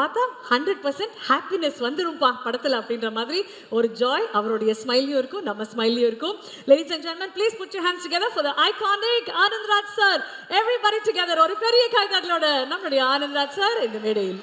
பார்த்தா 100% ஹாப்பினஸ் வந்துரும்பா படத்தில் அப்படின்ற மாதிரி ஒரு ஜாய் அவருடைய ஸ்மைலியும் இருக்கும், நம்ம ஸ்மைலியும் இருக்கும். Ladies and gentlemen, please put your hands together for the iconic Anandraj sir. Everybody together. ஒரு பெரிய கைதட்டலோட நம்மளுடைய ஆனந்த்ராஜ் சார் இந்த மேடையில்.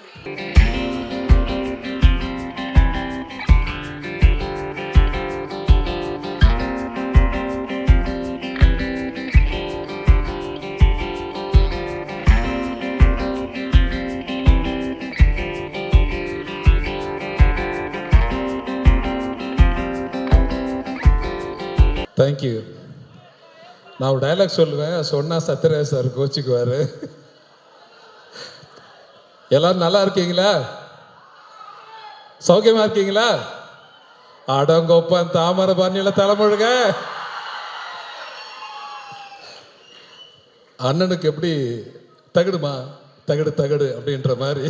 தேங்க்யூ. நான் ஒரு டைலாக் சொல்லுவேன், சொன்னால் சத்யராஜ் சார் கோச்சிக்குவார். எல்லாரும் நல்லா இருக்கீங்களா? சௌக்கியமாக இருக்கீங்களா? அடங்கொப்பன் தாமரை பாணியில் தலைமுழுக. அண்ணனுக்கு எப்படி தகுடுமா தகுடு தகுடு அப்படின்ற மாதிரி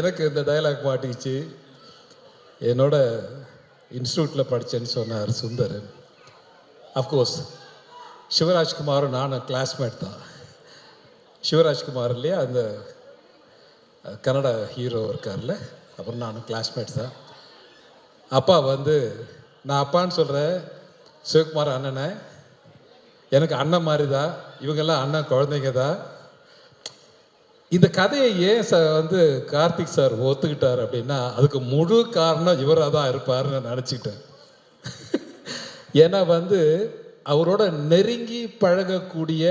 எனக்கு இந்த டைலாக் மாட்டிச்சு. என்னோட இன்ஸ்டியூட்டில் படித்தேன்னு சொன்னார் சுந்தர். அஃப்கோர்ஸ் சிவராஜ்குமாரும் நானும் கிளாஸ்மேட் தான். சிவராஜ்குமார் இல்லையா, அந்த கன்னட ஹீரோ இருக்கார்ல, அப்புறம் நானும் கிளாஸ்மேட் தான். அப்பா வந்து நான் அப்பான்னு சொல்கிறேன், சிவகுமார் அண்ணனை எனக்கு அண்ணன் மாதிரி தான், இவங்கெல்லாம் அண்ணன் குழந்தைங்க தான். இந்த கதையை ஏன் வந்து கார்த்திக் சார் ஒத்துக்கிட்டார் அப்படின்னா, அதுக்கு முழு காரணம் இவராக தான் இருப்பார்னு நினச்சிக்கிட்டேன். ஏன்னா வந்து அவரோட நெருங்கி பழகக்கூடிய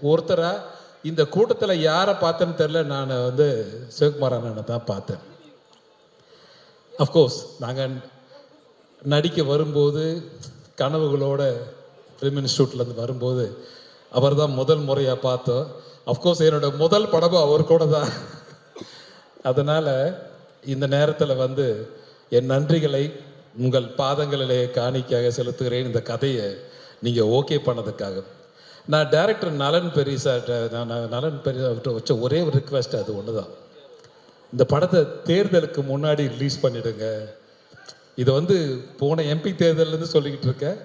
ஒருத்தராக இந்த கூட்டத்தில் யாரை பார்த்தேன்னு தெரில, நான் வந்து சிவகுமார் அண்ணனை தான் பார்த்தேன். அஃப்கோர்ஸ் நாங்கள் நடிக்க வரும்போது கனவுகளோட ஃபிலிம் இன்ஸ்டியூட்லேருந்து வரும்போது அவர் தான் முதல் முறையாக பார்த்தோம். அஃப்கோர்ஸ் என்னோட முதல் படமும் அவர் கூட தான். அதனால் இந்த நேரத்தில் வந்து என் நன்றிகளை உங்கள் பாதங்களிலே காணிக்கையாக செலுத்துகிறேன். இந்த கதையை நீங்கள் ஓகே பண்ணதுக்காக. நான் டைரக்டர் நலன் பெரிய சார்கிட்ட நலன் பெரிய அவர்கிட்ட வச்ச ஒரே ஒரு ரிக்வெஸ்ட் அது ஒன்று தான். இந்த படத்தை தேர்தலுக்கு முன்னாடி ரிலீஸ் பண்ணிவிடுங்க. இதை வந்து போன எம்பி தேர்தலேருந்து சொல்லிக்கிட்டு இருக்கேன்,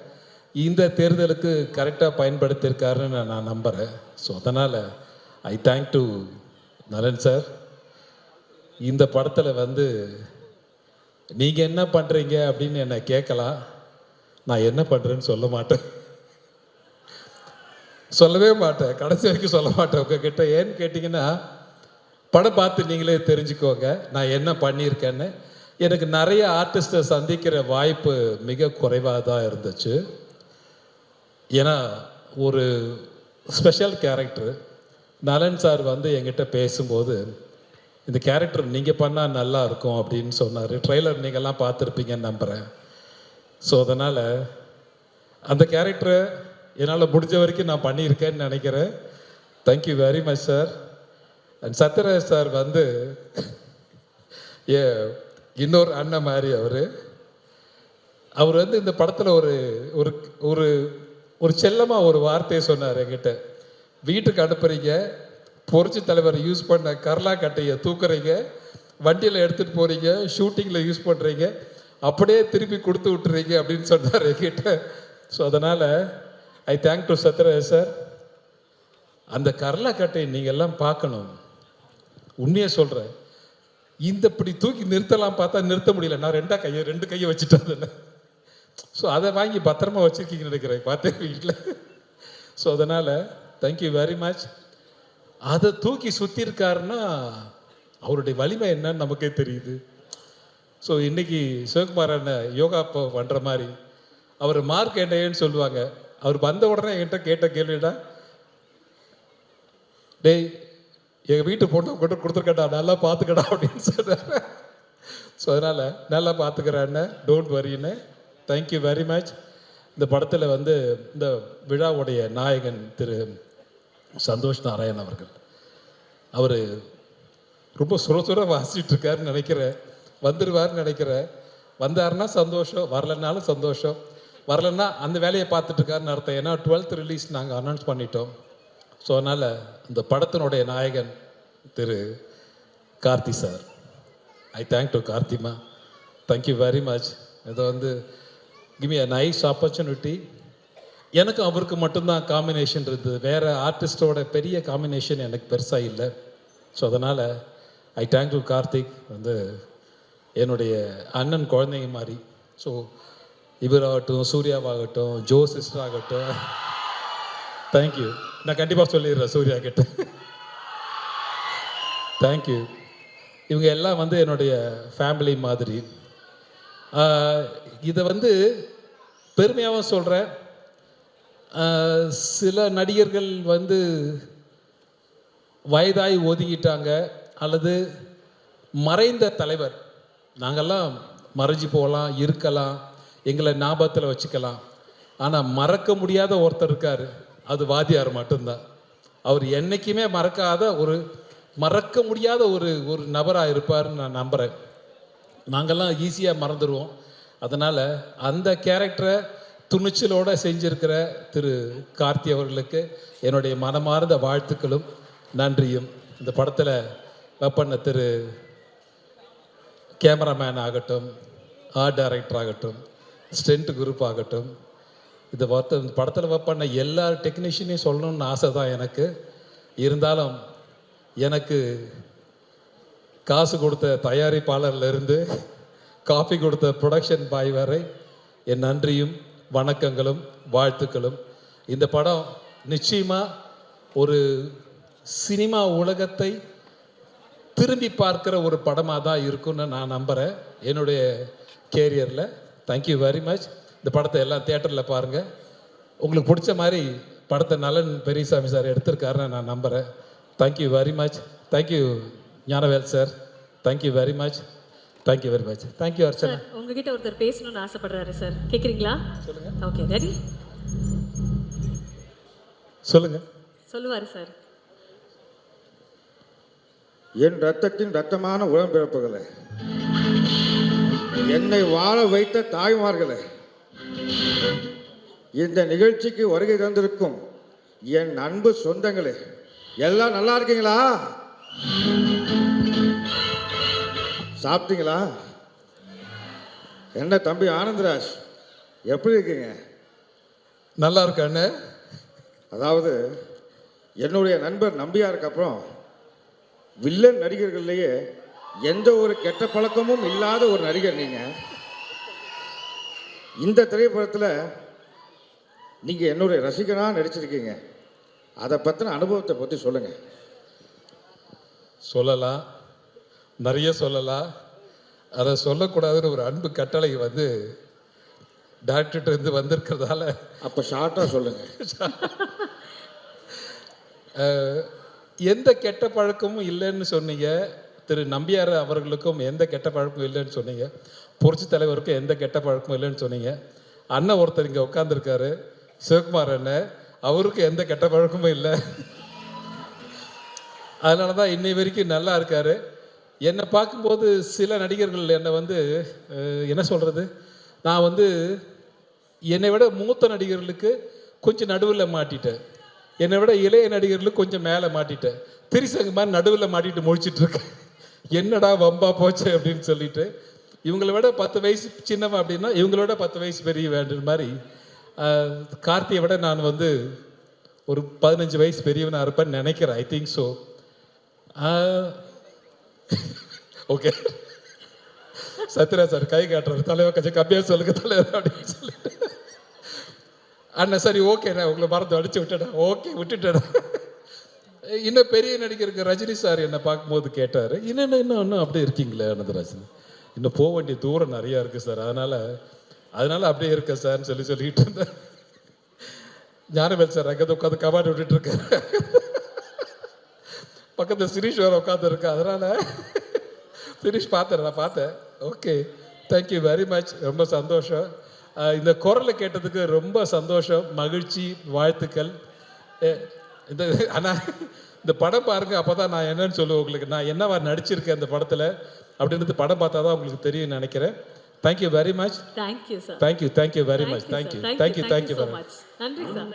இந்த தேர்தலுக்கு கரெக்டாக பயன்படுத்தியிருக்காருன்னு நான் நம்புகிறேன். ஸோ அதனால் ஐ தேங்க் டு நலன் சார். இந்த படத்தில் வந்து நீங்கள் என்ன பண்ணுறீங்க அப்படின்னு என்னை கேட்கலாம், நான் என்ன பண்ணுறேன்னு சொல்ல மாட்டேன், சொல்லவே மாட்டேன், கடைசி வரைக்கும் சொல்ல மாட்டேன் உங்ககிட்ட. ஏன்னு கேட்டிங்கன்னா, படம் பார்த்து நீங்களே தெரிஞ்சுக்கோங்க நான் என்ன பண்ணியிருக்கேன்னு. எனக்கு நிறைய ஆர்டிஸ்ட்டை சந்திக்கிற வாய்ப்பு மிக குறைவாக தான் இருந்துச்சு. ஏன்னா ஒரு ஸ்பெஷல் கேரக்டர் நலன் சார் வந்து என்கிட்ட பேசும்போது, இந்த கேரக்டர் நீங்கள் பண்ணால் நல்லா இருக்கும் அப்படின்னு சொன்னார். ட்ரெய்லர் நீங்கள்லாம் பார்த்துருப்பீங்கன்னு நம்புகிறேன். ஸோ அதனால் அந்த கேரக்டரை என்னால் முடிஞ்ச வரைக்கும் நான் பண்ணியிருக்கேன்னு நினைக்கிறேன். Thank you very much sir. And Sathyaraj sir வந்து இன்னொரு அண்ணன் மாதிரி அவர் வந்து இந்த படத்தில் ஒரு ஒரு ஒரு செல்லமாக ஒரு வார்த்தையை சொன்னார் என்கிட்ட. வீட்டுக்கு அனுப்புறீங்க, புரட்சி தலைவர் யூஸ் பண்ண கர்லா கட்டையை தூக்குறீங்க, வண்டியில் எடுத்துகிட்டு போகிறீங்க, ஷூட்டிங்கில் யூஸ் பண்ணுறீங்க, அப்படியே திருப்பி கொடுத்து விட்டுறீங்க அப்படின்னு சொன்னார் என்கிட்ட. ஸோ அதனால் ஐ தேங்க் டு சத்யராஜ் சார். அந்த கர்லா கட்டையை நீங்கள்லாம் பார்க்கணும். உண்மையை சொல்கிறேன், இந்த இப்படி தூக்கி நிறுத்தலாம் பார்த்தா நிறுத்த முடியல. நான் ரெண்டு கையை வச்சுட்டேன் அதில். ஸோ அதை வாங்கி பத்திரமா வச்சுருக்கீங்கன்னு நினைக்கிறேன், பார்த்தேன் வீட்டில். ஸோ அதனால் தேங்க்யூ வெரி மச். அதை தூக்கி சுற்றிருக்காருன்னா அவருடைய வலிமை என்னன்னு நமக்கே தெரியுது. ஸோ இன்றைக்கி சிவகுமார் அண்ணன் யோகா பண்ணுற மாதிரி அவர் மார்க் என்னன்னு சொல்லுவாங்க. அவர் வந்த உடனே என்கிட்ட கேட்ட கேள்விடா, டேய் எங்கள் வீட்டு பொண்ணை கொண்டு கொடுத்துருக்கடா, நல்லா பார்த்துக்கடா அப்படின்னு சொன்னார். ஸோ அதனால் நல்லா பார்த்துக்கிறேன்னு, டோன்ட் வரின்னு. Thank you very much. இந்த படத்தில் வந்து இந்த விழாவுடைய நாயகன் திரு சந்தோஷ் நாராயண் அவர்கள், அவர் ரொம்ப சுர வாசிச்சுட்டு இருக்காருன்னு நினைக்கிறேன். வந்துடுவார்னு நினைக்கிறேன். வந்தாருன்னா சந்தோஷம், வரலன்னாலும் சந்தோஷம். வரலன்னா அந்த வேலையை பார்த்துட்ருக்காருன்னு அர்த்தம். ஏன்னா 12th ரிலீஸ் நாங்கள் அனௌன்ஸ் பண்ணிட்டோம். ஸோ அதனால் இந்த படத்தினுடைய நாயகன் திரு Karthi sir, I thank to கார்த்திமா. Thank you very much. இதை வந்து give me a nice opportunity. எனக்கும் அவருக்கு மட்டும்தான் காம்பினேஷன் இருந்தது, வேறு ஆர்டிஸ்டோட பெரிய காம்பினேஷன் எனக்கு பெருசாக இல்லை. ஸோ அதனால் ஐ தேங்க் டு கார்த்திக் வந்து என்னுடைய அண்ணன் குழந்தைங்க மாதிரி. ஸோ இவராகட்டும், சூர்யாவாகட்டும், ஜோ சிஸ்டர் ஆகட்டும், தேங்க்யூ. நான் கண்டிப்பாக சொல்லிடுறேன் சூர்யா கிட்ட. தேங்க்யூ. இவங்க எல்லாம் வந்து என்னுடைய ஃபேமிலி மாதிரி. இதை வந்து பெருமையாகவும் சொல்கிறேன். சில நடிகர்கள் வந்து வயதாகி ஒதுங்கிட்டாங்க அல்லது மறைந்த தலைவர். நாங்கள்லாம் மறைஞ்சி போகலாம், இருக்கலாம், எங்களை ஞாபகத்தில் வச்சுக்கலாம். ஆனால் மறக்க முடியாத ஒருத்தர் இருக்கார், அது வாத்தியார் மட்டும்தான். அவர் என்றைக்குமே மறக்க முடியாத ஒரு நபராக இருப்பார்னு நான் நம்புகிறேன். நாங்கள்லாம் ஈஸியாக மறந்துடுவோம். அதனால் அந்த கேரக்டரை துணிச்சலோடு செஞ்சிருக்கிற திரு கார்த்தி அவர்களுக்கு என்னுடைய மனமார்ந்த வாழ்த்துக்களும் நன்றியும். இந்த படத்தில் பண்ண திரு கேமராமேன் ஆகட்டும், ஆர்ட் டைரக்டர் ஆகட்டும், ஸ்டென்ட் குரூப் ஆகட்டும், இந்த படத்தில் பண்ண எல்லா டெக்னீஷியனையும் சொல்லணும்னு ஆசை தான் எனக்கு. இருந்தாலும் எனக்கு காசு கொடுத்த தயாரிப்பாளர்லேருந்து காஃபி கொடுத்த ப்ரொடக்ஷன் பாய் வரை என் நன்றியும் வணக்கங்களும் வாழ்த்துக்களும். இந்த படம் நிச்சயமாக ஒரு சினிமா உலகத்தை திரும்பி பார்க்குற ஒரு படமாக தான் இருக்குன்னு நான் நம்புகிறேன் என்னுடைய கேரியரில். Thank you very much. இந்த படத்தை எல்லாம் தியேட்டரில் பாருங்கள். உங்களுக்கு பிடிச்ச மாதிரி படத்தை நலன் பெரியசாமி சார் எடுத்திருக்காருன்னு நான் நம்புகிறேன். Thank you very much. Thank you Gnanavel sir. Thank you very much. Thank you very much. Thank you Archana. Sir உங்ககிட்ட ஒருத்தர் பேசணும்னு ஆசைப்படுறாரு சார், கேட்குறீங்களா? சொல்லுங்கள். Okay, ready? சொல்லுங்கள். சொல்லுவார் சார். என் இரத்தத்தின் இரத்தமான உடன்பிறப்புகளே, என்னை வாழ வைத்த தாய்மார்களே, இந்த நிகழ்ச்சிக்கு வருகை தந்திருக்கும் என் அன்பு சொந்தங்களே, எல்லாம் நல்லா இருக்கீங்களா? சாப்பிட்டீங்களா? என்ன தம்பி ஆனந்தராஜ், எப்படி இருக்கீங்க? நல்லா இருக்கானே. அதாவது என்னுடைய நண்பர் நம்பியாருக்கு அப்புறம் வில்லன் நடிகர்கள்லேயே எந்த ஒரு கெட்ட பழக்கமும் இல்லாத ஒரு நடிகர் நீங்கள். இந்த திரைப்படத்தில் நீங்கள் என்னுடைய ரசிகனாக நடிச்சிருக்கீங்க. அதை பற்றின அனுபவத்தை பற்றி சொல்லுங்கள். சொல்லலாம், நிறைய சொல்லலாம். அதை சொல்லக்கூடாதுன்னு ஒரு அன்பு கட்டளை வந்து டாக்டர்கிட்ட இருந்து வந்திருக்கிறதால அப்போ ஷார்ட்டாக சொல்லுங்கள். எந்த கெட்ட பழக்கமும் இல்லைன்னு சொன்னீங்க. திரு நம்பியார் அவர்களுக்கும் எந்த கெட்ட பழக்கமும் இல்லைன்னு சொன்னீங்க. புரட்சி தலைவருக்கும் எந்த கெட்ட பழக்கமும் இல்லைன்னு சொன்னீங்க. அண்ணன் ஒருத்தர் இங்கே உட்காந்துருக்காரு, சிவகுமார் அண்ணன், அவருக்கு எந்த கெட்ட பழக்கமும் இல்லை. அதனால தான் இன்னை வரைக்கும் நல்லா இருக்கார். என்னை பார்க்கும்போது சில நடிகர்கள் என்னை வந்து என்ன சொல்கிறது, நான் வந்து என்னை விட மூத்த நடிகர்களுக்கு கொஞ்சம் நடுவில் மாட்டிட்டேன், என்னை விட இளைய நடிகர்களுக்கு கொஞ்சம் மேலே மாட்டிட்டேன். திரிசங்கு மாதிரி நடுவில் மாட்டிட்டு முழிச்சிட்ருக்கேன். என்னடா வம்பா போச்சு அப்படின்னு சொல்லிட்டு. இவங்கள விட 10 வயசு சின்னவன் அப்படின்னா இவங்களோட 10 வயசு பெரிய வேண்டுற மாதிரி கார்த்தியை விட நான் வந்து ஒரு 15 வயசு பெரியவனாக இருப்பேன்னு நினைக்கிறேன். I think so. Okay, Sathyaraj sir கை காட்டுறாரு, தலைவர் கொஞ்சம் கம்மியாக சொல்லுங்க தலைவர் அப்படின்னு சொல்லிட்டு. அண்ணா சரி ஓகேண்ணா, உங்களை மறந்து அடிச்சு விட்டேடா. ஓகே விட்டுட்டேடா. இன்னும் பெரிய நடிகருக்கு ரஜினி சார் என்னை பார்க்கும்போது கேட்டார், இன்னும் அப்படியே இருக்கீங்களே ஆனந்தராஜன், இன்னும் போக வேண்டிய தூரம் நிறையா இருக்குது சார், அதனால் அப்படியே இருக்க சார்னு சொல்லிட்டு இருந்தேன். ஞானவேல் சார் அங்கே உட்காந்து கபாடி விட்டுட்டு இருக்காரு, பக்கத்தில் சிரீஷ் வேறு உட்காந்துருக்கா. அதனால் சிரீஷ் நான் பார்த்தேன். Okay, thank you very much. ரொம்ப சந்தோஷம். இந்த குரலை கேட்டதுக்கு ரொம்ப சந்தோஷம், மகிழ்ச்சி, வாழ்த்துக்கள். ஆனால் இந்த படம் பாருங்கள், அப்போ தான் நான் என்னன்னு சொல்லுவேன் உங்களுக்கு, நான் என்னவா நடிச்சிருக்கேன் அந்த படத்தில் அப்படின்றது படம் பார்த்தா தான் உங்களுக்கு தெரியும் நினைக்கிறேன். Thank you very much. Thank you sir. Thank you very much. Thank you very much. நன்றி சார்.